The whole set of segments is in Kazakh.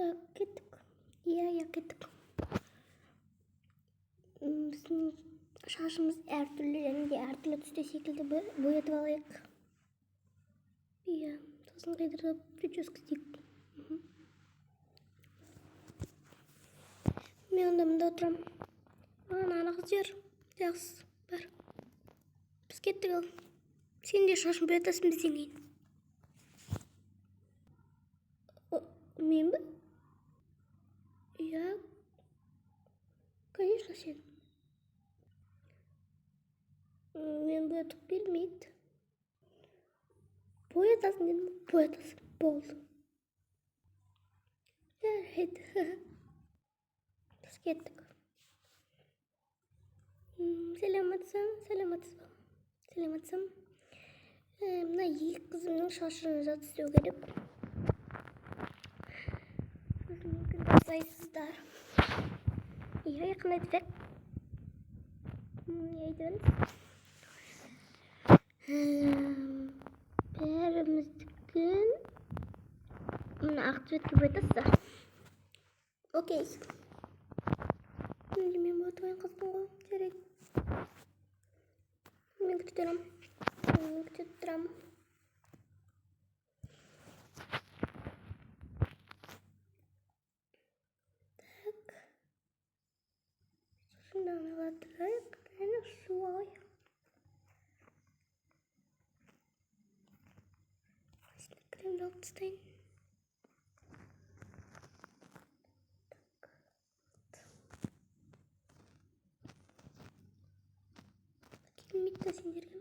Так, кеттік. Иә, кеттік. Біздің шашымыз әртүрлі және де әртүрлі түсте секілді боятып алайық. Иә, сосын қайдырып прическа істейік. Мен онда мында отырам. Ана қыз жер. Жақсы, бар. Біз кеттік ал. Сен де шашын боятасың бізден кейін. Мен бе? Иә. Конечно, сен. Мен боятық келмейді. Боятасың дедім, боятасың. Болды. Жарайды. Біз кеттік. Сәлеметсің. Мына екі қызымның шашын жат істеу керек. Сіз мүмкін жасайсыздар. Иә, жақын айтып. Не айтыңыз? Бәріміздікін мына ақ цветке боятасыздар. Окей. Мен боятпайын қызбын ғой. Жарайды. Мен күтіп тұрам. Так. Шындан алатырайық. Солай. Кремді алып тастайын. Келмейді сендерге.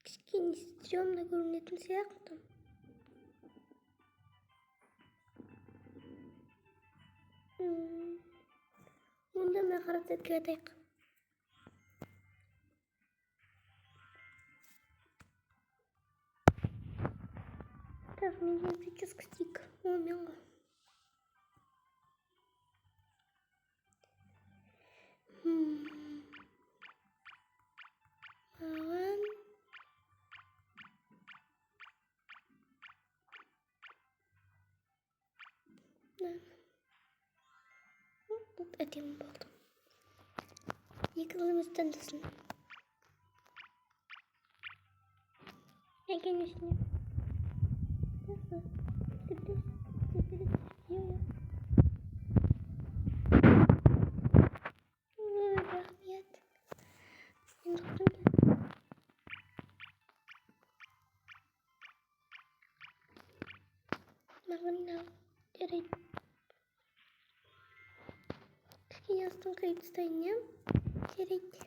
Кішкене стрёмно көрінетін сияқты. Онда мен қара цветке атайық. Так, мен прическа істейік. Мен ғой. Маған әдемі болды. Екі қызымыз таңдасын. Әкең үстіне. Рахмет. Маған жарайды. Кішкене астын қиып тастайын, иә? Жарайды.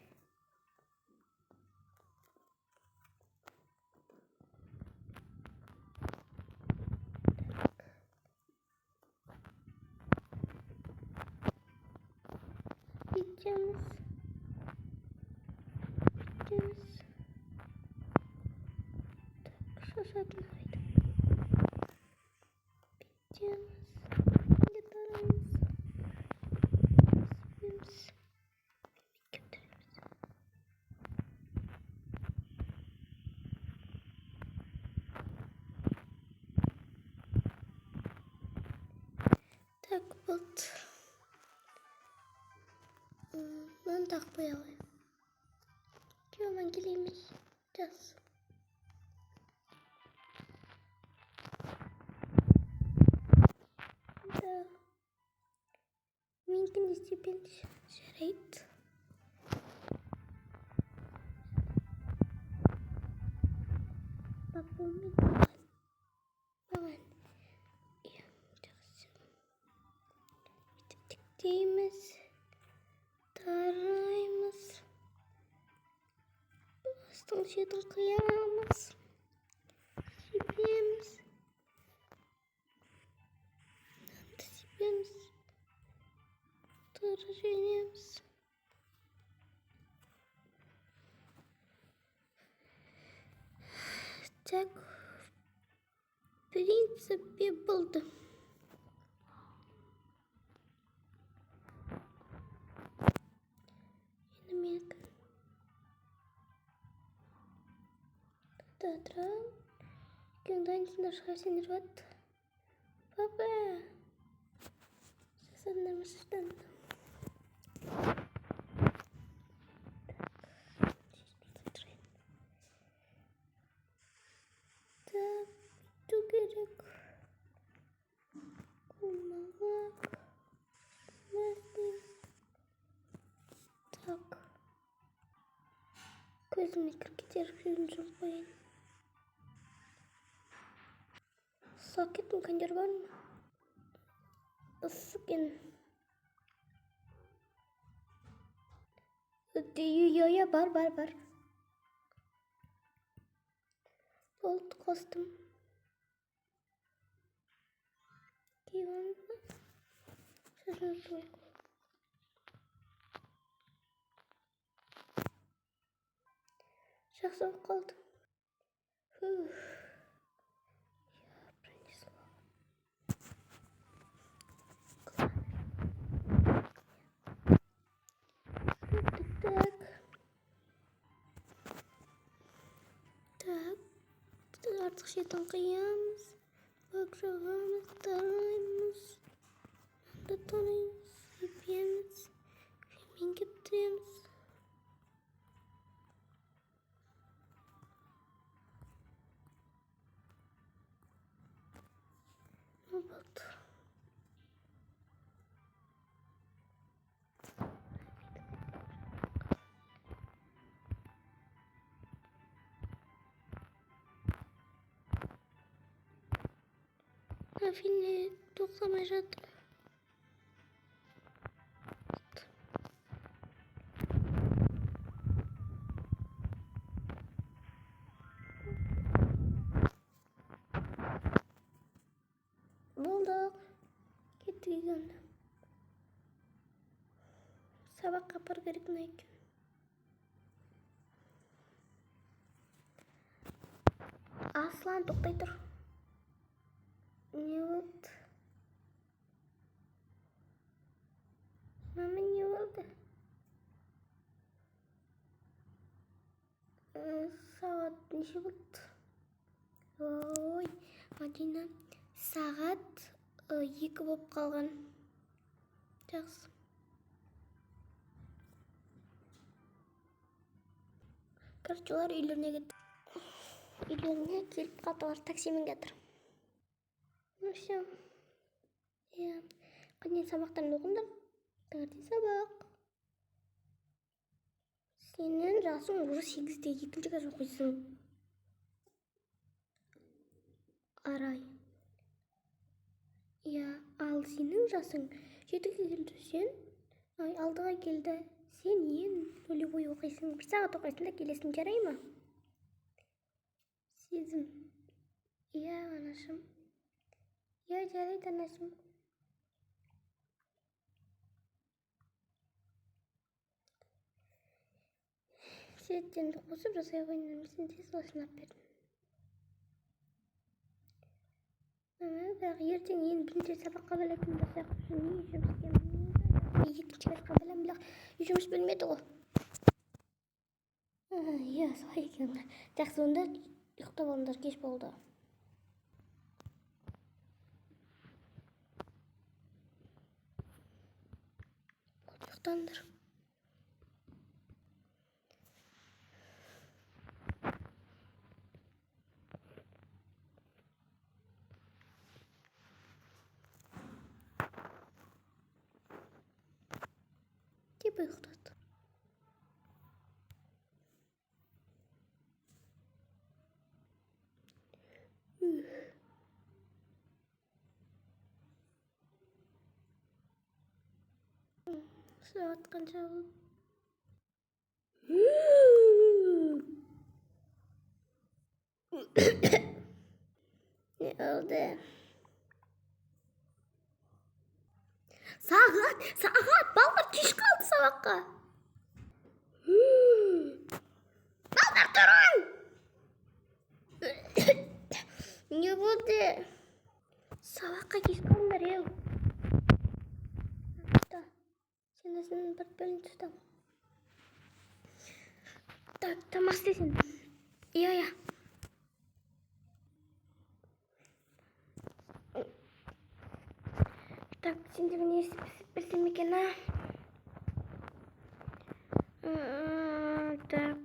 Biteceğimiz. Tak, şaşırdım. Biteceğimiz. Yatarımız. Suyumuz. Götürümüz. Так, вот. Ben takmaya alayım. Hemen geleymiş. Biraz. Mümkün istediğin şerait. Bak bu mümkün. Hemen. Bitirdiğimiz. Tarayımız. Bastım şeyden kıyamız. Sipimiz. Sipimiz. Tarayımız. Так, в принципе, болды. жатырам. Екеуің дайынсыңдар, шыға сендер бат. Папа. Жасадыңдар ма шаштан? Так, ту керек. Кумалак. Так. Көзіме кір кетер, көзім жұмып қояйын. Сақ кеттім, кондер бар ма? Ысып екен. Я, бар. Болды, қостым. Кейваныз ба? Шашын жуайық. Жақсы болып қалды. Я пронесла. Так. Артық шетін қиямыз. Бак жағамыз, тараймыз. Анда тараймыз, епеміз. Фермен кептіреміз. Болды. Афине тоқламай жатыр. Болдық. Кеттік енді. Сабаққа апару керек мына екен. Аслан, тоқтай тұр. Не болды? Мама, не болды? Сағат неше болды? Ой, Мадина. Сағат 2 болып қалған. Жақсы. Короче, олар үйлеріне кетті. Үйлеріне келіп қалдылар, таксимен кетір. Ну все. Я. Қанен сабақтарын оқыңдар. Таңертең сабақ. Сенің жасың уже 8-де, 2-ші класс оқисың. Арай. Я, ал сенің жасың 7-ге келді сен. Ай, 6-ға келді. Сен ең нулевой оқисың. 1 сағат оқисың да келесің, жарай ма? Сезім. Я, анашым. Я, жарайды, анашым. Сеттенді қосып жасай қойын, сен тез осынап бердім. Бірақ ертең ең бірінші сабаққа білетін болсақ, не жұмыске білмейді. 2-ші классқа білем, бірақ жұмыс білмеді ғой. Я, солай екен. Жақсы, онда ұйықтап алыңдар, кеш болды. Ұйықтаңдар. Деп ұйықтады. Сағат қанша болды? Не oldu? Saat ballar kış kaldı sabahka. Ballar durun. Ne oldu? Sabahka kış kaldılar ya. Sen senin bir bölüm tutam. Так, тамақ істесін. Иә. Так, сендерге не берсем екен, а? Так.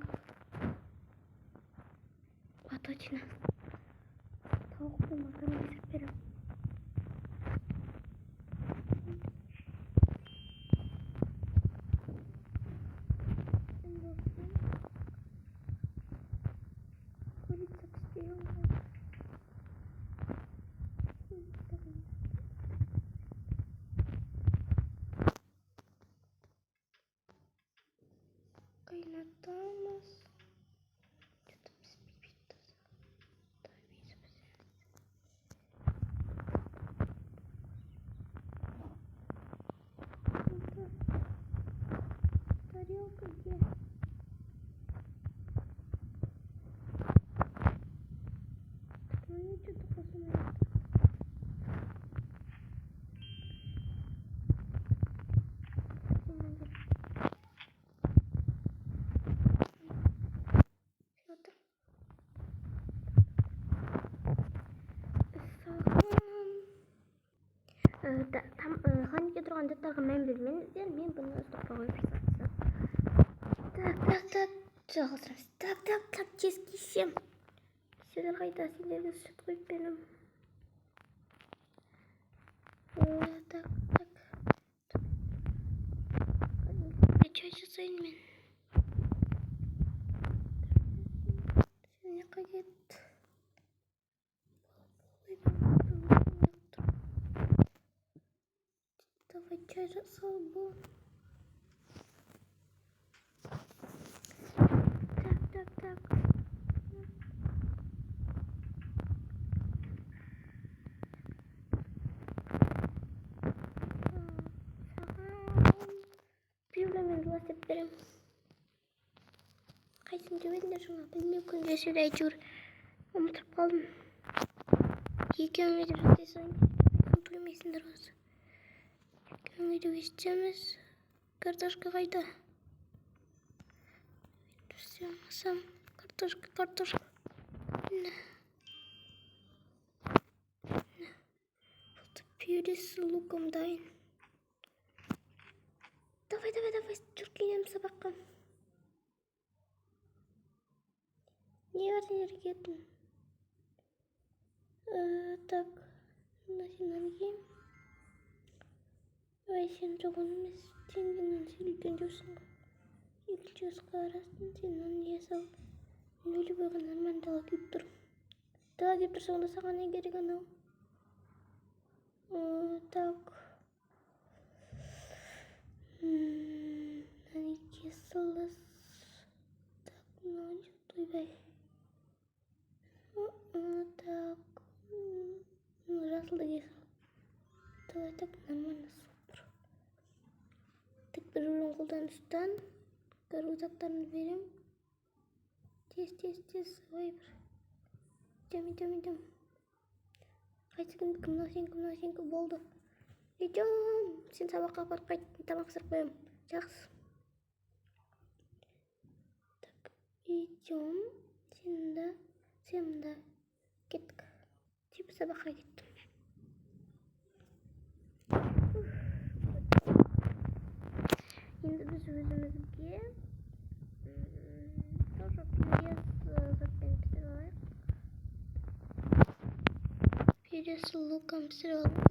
А, точно. Тауық пен макароны пісіріп берем. Курица піспеген ғой. Қайнатамыз. Что-то піспейді. Тарелка где? Ну я что-то посмотрю. Ханеке тұрған заттарға мән бермеңіздер, мен бұны ұстап қойып Так, жалғастырамыз. Так, тез кисем. Сендер қайда, сендерге сүт қойып берем. Так. Чай жасайын мен. Сене қажет. Давай чай жасау бұл. Так. Пивлемен жыластеп берем. Қайсын жібедіңдер жаңа, білмей күнде сөйді әйтеуір. Ұмытып қалдым. Екеуіңе деп жатайсың. Білмейсіңдер осы. Екеуіңе деп естеміз. Картошка қайда? Все, сам. Картошка. На. Бұл пюре с луком дайын. Давай, жүр киінем сабаққа. Не бар сендер кеттің? Так, сенен киім. Ой, сен жоғын емес, сенен үлкен жүрсің ғой. Үлчіз қарасын, сенен не сау. Мен өлі бойған арман дала кеп тұр. Дала кеп тұрса, онда саған не керек анау? Так. Әнеке сылыс. Так, мынау не тойбай. Так. Жасылды кесіл. Давай так, нормально, супер. Так, бір өлің қолдан ұстан. Рюкзактарын берем. Тез. Ой, бір. Идем. Қайсы кімнің сенкі болды. Идем. Сен сабаққа апарып қайт. Тамақ сырып қоям. Жақсы. Так, идем. Сен да. Кеттік. Типа сабаққа кеттім. Енді біз өзімізге тоже пирес затпен пісіріп алайық. Пирес с луком пісіріп алайық.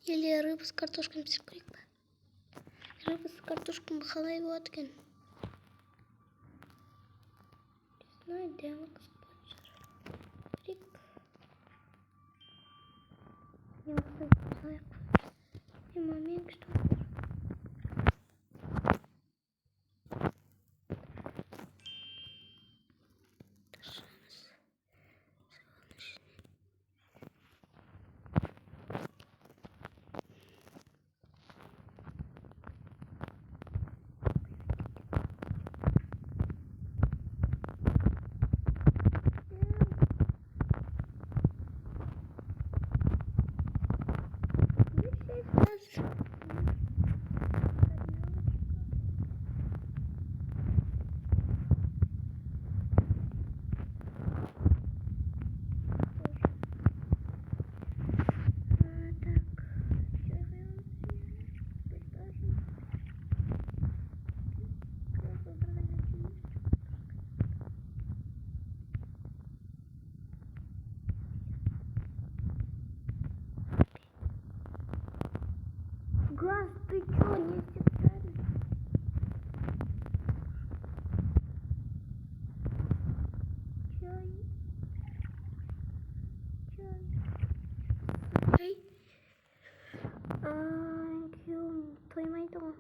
Или рыбу с картошкой пісіріп көрейік па? Рыбу с картошкой қалай болады екен? Не знаю, дәмі қызық шығар. Көрейік. Не мақтан салайық. Момент, что Ты чё, не стеклянный? Чай. Чай. 귀여운 토이마이토가.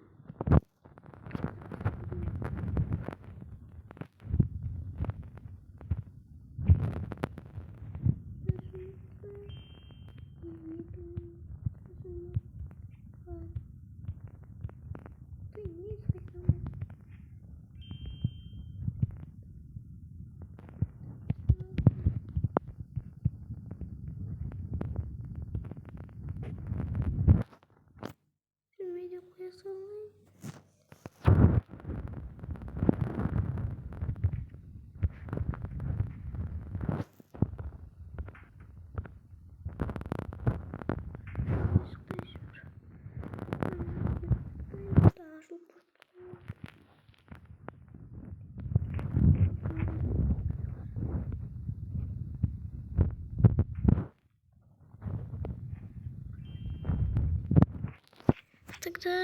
Тогда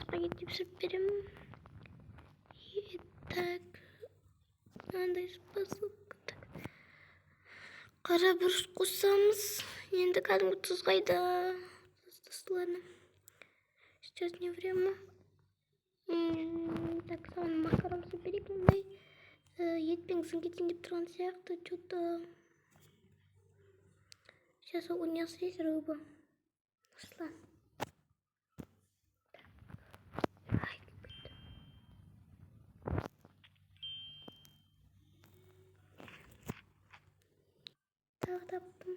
спагетти пісіріп и так мынандай способ қара бұрыш қосамыз. Енді кәдімгі тұз қайда? Ладно. Сейчас не время. Так, саған макарон берейік мындай. Етпен кетейін деп тұрған сияқты. Что-то сейчас у нас есть рыба. Нашла. Таптым.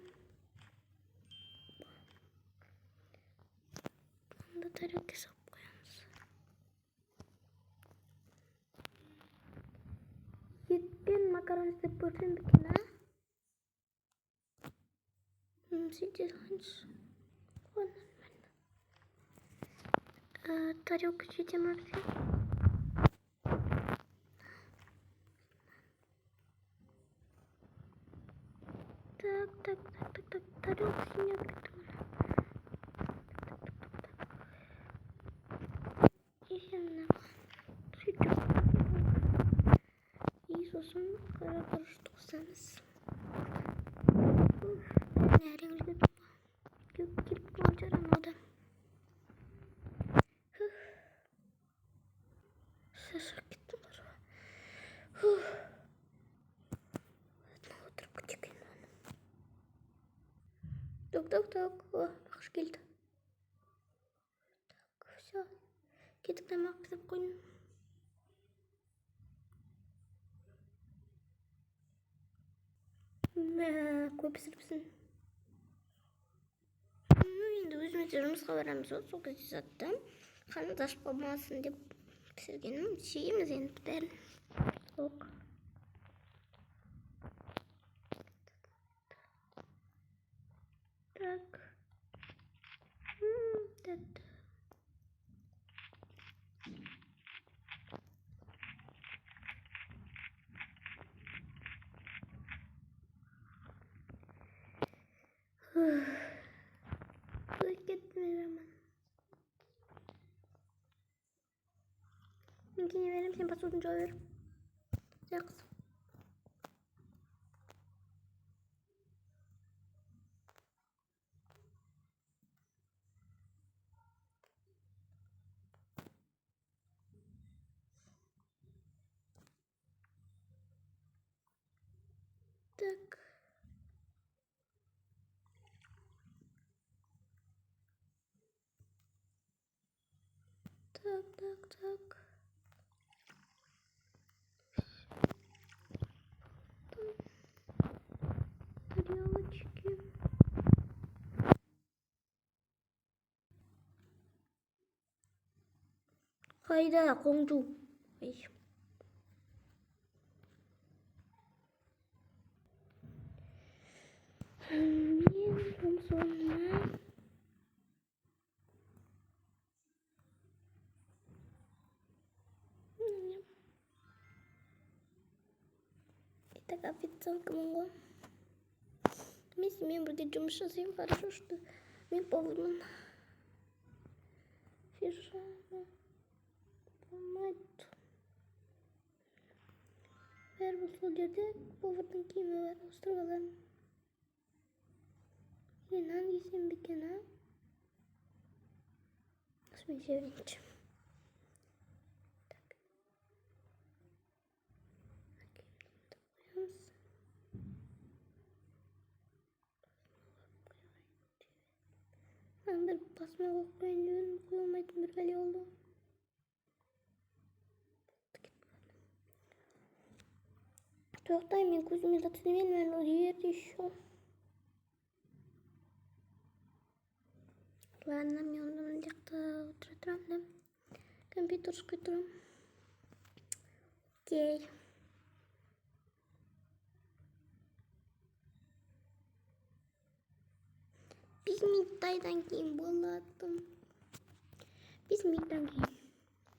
Бұны тарелке салып қоямыз. Етпен макарон істеп көрсем екен, Сөйте салайыншы. Тарелка жете ма бізге? Так. Тарелка синяк кетті. И сен сөйтіп. И сосын қара бұрышты қосамыз. Әрең келіп қалған жарам ода. Шашақ кеттім қарға. Ладно, отырып кетейін оны. Так. Бақыш келді. Так, все. Кетік тамақ пісіп қойын. Көп пісіріпсің. Енді өзімізде жұмысқа барамыз. Сол кезде заттым. Қанымыз ашып қалмасын деп пісіргенім. Жейміз енді бәрін. Ок. Так. Тәтті. Мен кене берем, сен посудын жуа бер. Жақсы. Так. Тарелочки. Қайда, қоңжу? Мен жұмсуына так официантка монго. Мен бірге жұмыс жасаймын, хорошо, что мен повармын. пижама. Болмайды. Бәрібір сол жерде повардың киімі бар. Ауыстырып аламын. Мен нан кисем бе екен, а? Осымен жіберейінші. Так. Қоямыз. Мен бір басыма қойып қойын дедім, қоя алмайтын бір бәле болды. Тоқтай, мен көзіме затыдым, мен жерде еще. Ладно, мен онда мына жақта отыра тұрамын да. Компьютер ұшқай тұрамын. Окей. Biz минуттайдан кейін болады. Biz минуттан кейін.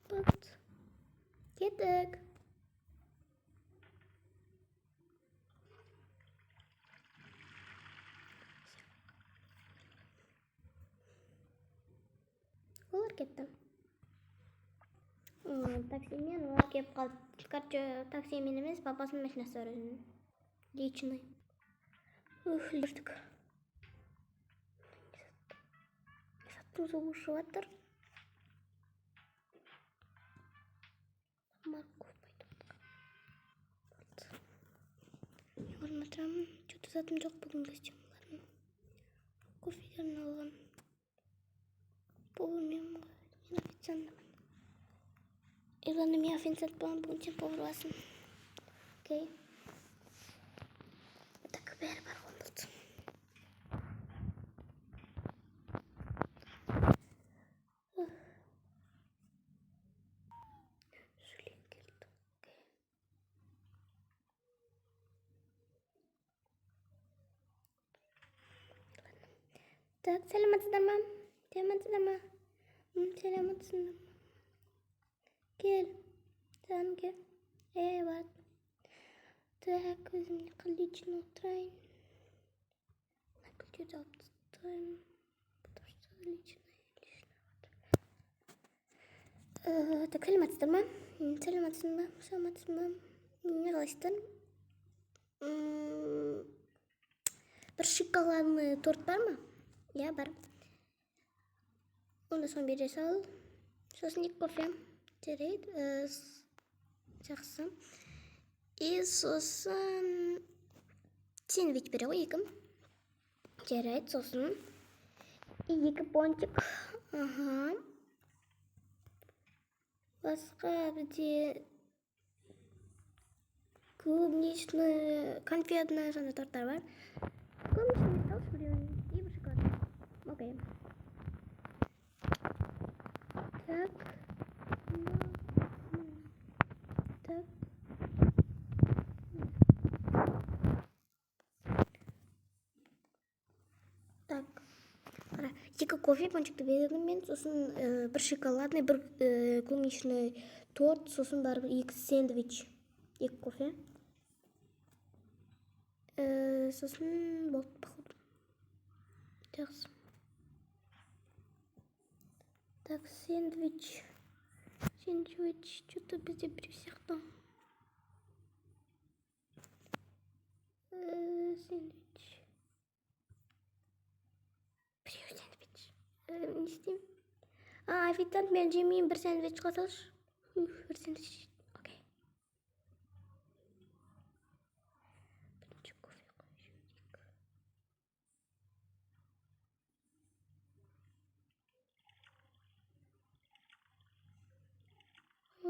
Болады. Кеттік. Олар кетті. Таксимен олар кеп қалды. Короче, таксимен емес, папасының машинасы бар өзінің. Личный. Үлдірдік. Саттың соғышы баттыр. Марков пойдет. Орын отырамын. Что-то затым жоқ бүгін костюмларын. Кофедерін алған. Повар мен официантмын. Ладно, мен официант болам, бүгін сен повар боласың. Окей. Так, бәрі бар ғой болды. Сөйлеп келді. Так, сәлеметсіздер ма? Сәлеметсіздер ма? Сәлеметсіздер. Кел. Сәлем кел. Бар. Так, өзімде қылдичын отырайын. На ключерді алып тастайын. Потому что личный. Так, сәлеметсіздер ма? Сәлеметсіздер ма? Не қалайсыздар? Бір шоколадный торт бар ма? Я бар. Онда соны бере сал. Сосын 2 кофе. Жарайды. Жақсы. И сосын сэндвич бере ғой 2. Жарайды, сосын. И 2 пончик. Ага. Басқа бізде клубничный, конфетный сондай торттар бар. Клубничный салшы біреуін. И бір шоколад. Окей. Так. Так. Так. 2 кофе пончикті бердім мен, сосын бір шоколадный, бір клубничный торт, сосын бар 2 сэндвич, 2 кофе. Сосын болды походу. Жақсы. Так, сэндвич. Что-то бізде біреу сияқты. Сэндвич. Біреу сэндвич. Не істеймін? Официант, мен жемеймін, бір сэндвич қосалшы. Бір сэндвич. Окей. Бірінші кофе қойып.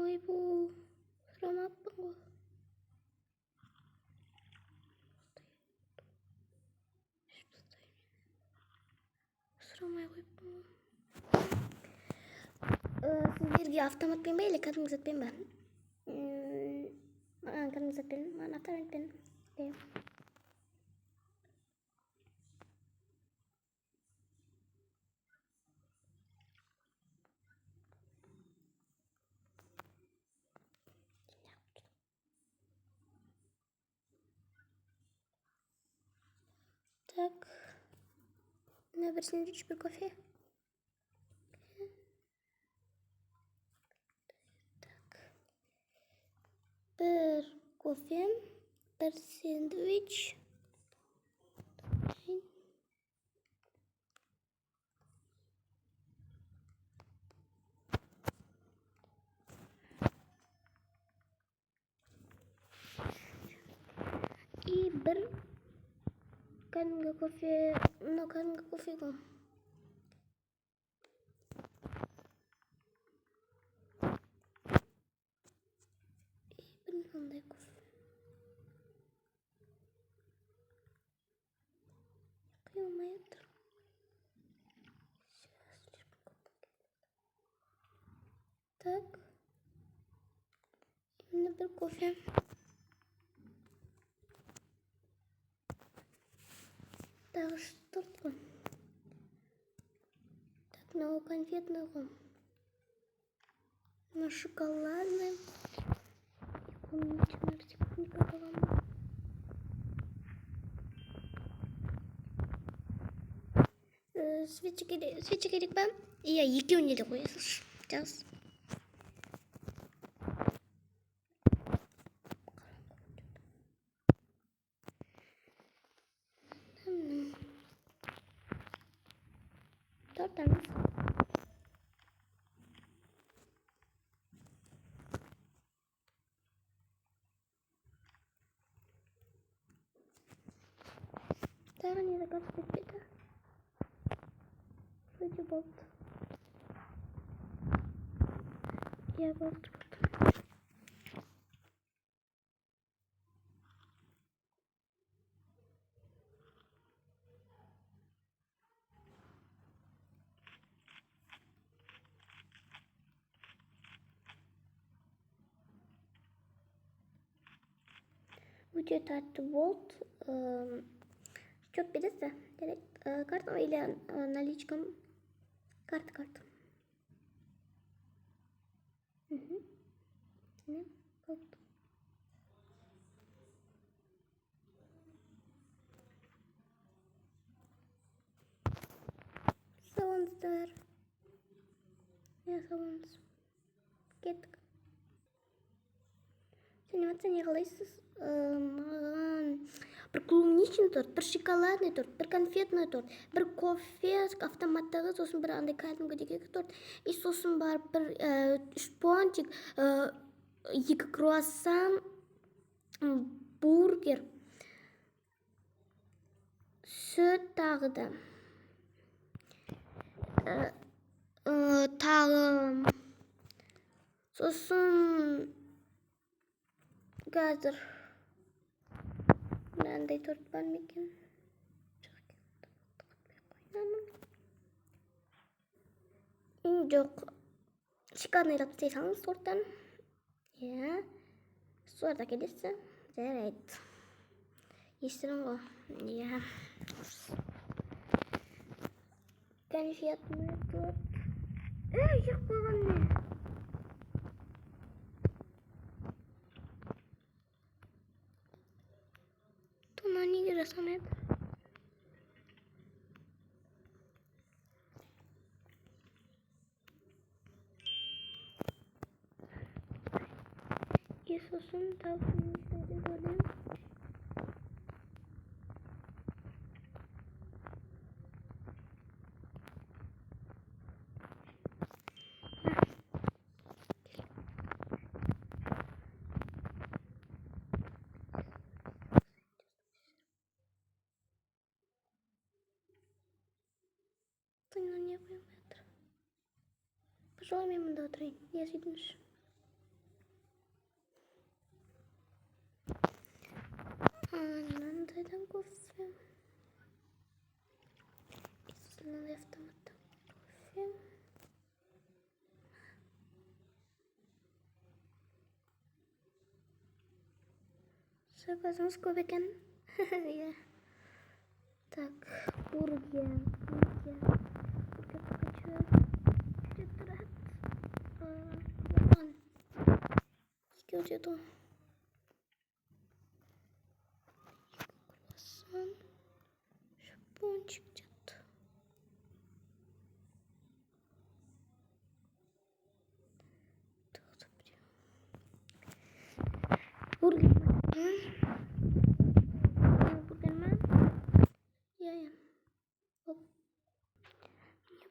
Ой, бұл сұрамаппын ғой. Сұрамай қойыппын ғой. Сіздерге автоматпен ба, или кәдімгі затпен ба? Маған кәдімгі затпен, маған автоматпен. Окей. Так. На бір сэндвич, бір кофе. Bir кофе, bir сэндвич. И bir kandungan kopi, no kandungan kopi kok. Bir kandungan kopi. Kıyamayadır. Так. Именно bir кофе. Так, что такое? Так, ну конфетного. На шоколадное. Свечи керек па? Иә, екеуіне де қоясыз. Жақсы. Тартамыз. Тағы не заказ етпеді? Вроде болды. Иә, болды. Өте тәтті болды. Счет бересіз? Карта или наличкам? Карта. Ne? Oldu. Savunuzlar. Ne savunuz? Kettik. Sen не қалайсыз? Bir клубничный торт, bir шоколадный торт, bir конфетный торт, bir кофе автоматтағы, сосын бір андай кәдімгідегі торт, и сосын бар бір 3 пончик, 2 круассан, бургер, сүт тағы да. Тағы сосын қазір мынандай торт бар ма екен? Жоқ, шоколадный істей салыңыз торттан. Иә, соларда келесі. Жарайды. Естірің ғой. Иә. Конфетный торт. Жеп қойған не? Тұна неге жасамайды? И сосын тағы нешеді көрдім. Тұна не қойып жатыр? Пожалуй, мен мұнда отырайын. Не сөйтіңізші? Мынандайдан кофе. Мынандай автоматтан кофе. Заказыңыз көп екен. Иә. Так, бургер. Хочу. Екі өтеді. Круассан. Шпончик где-то.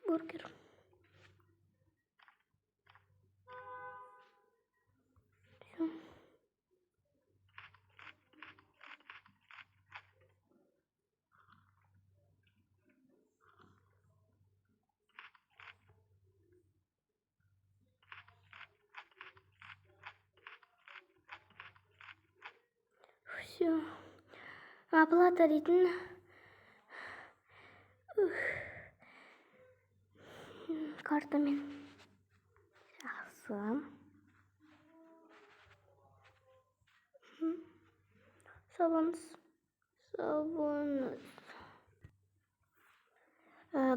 бургер. Все. Оплата дейтін картамен. Жақсы. Сабыңыз.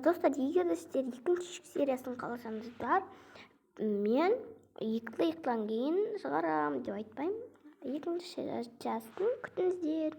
Достар, егер де сіздер екінші сериясын қаласаңыздар, мен екілі иықтан кейін шығарам деп айтпаймын. Екінші сериясын күтіңіздер.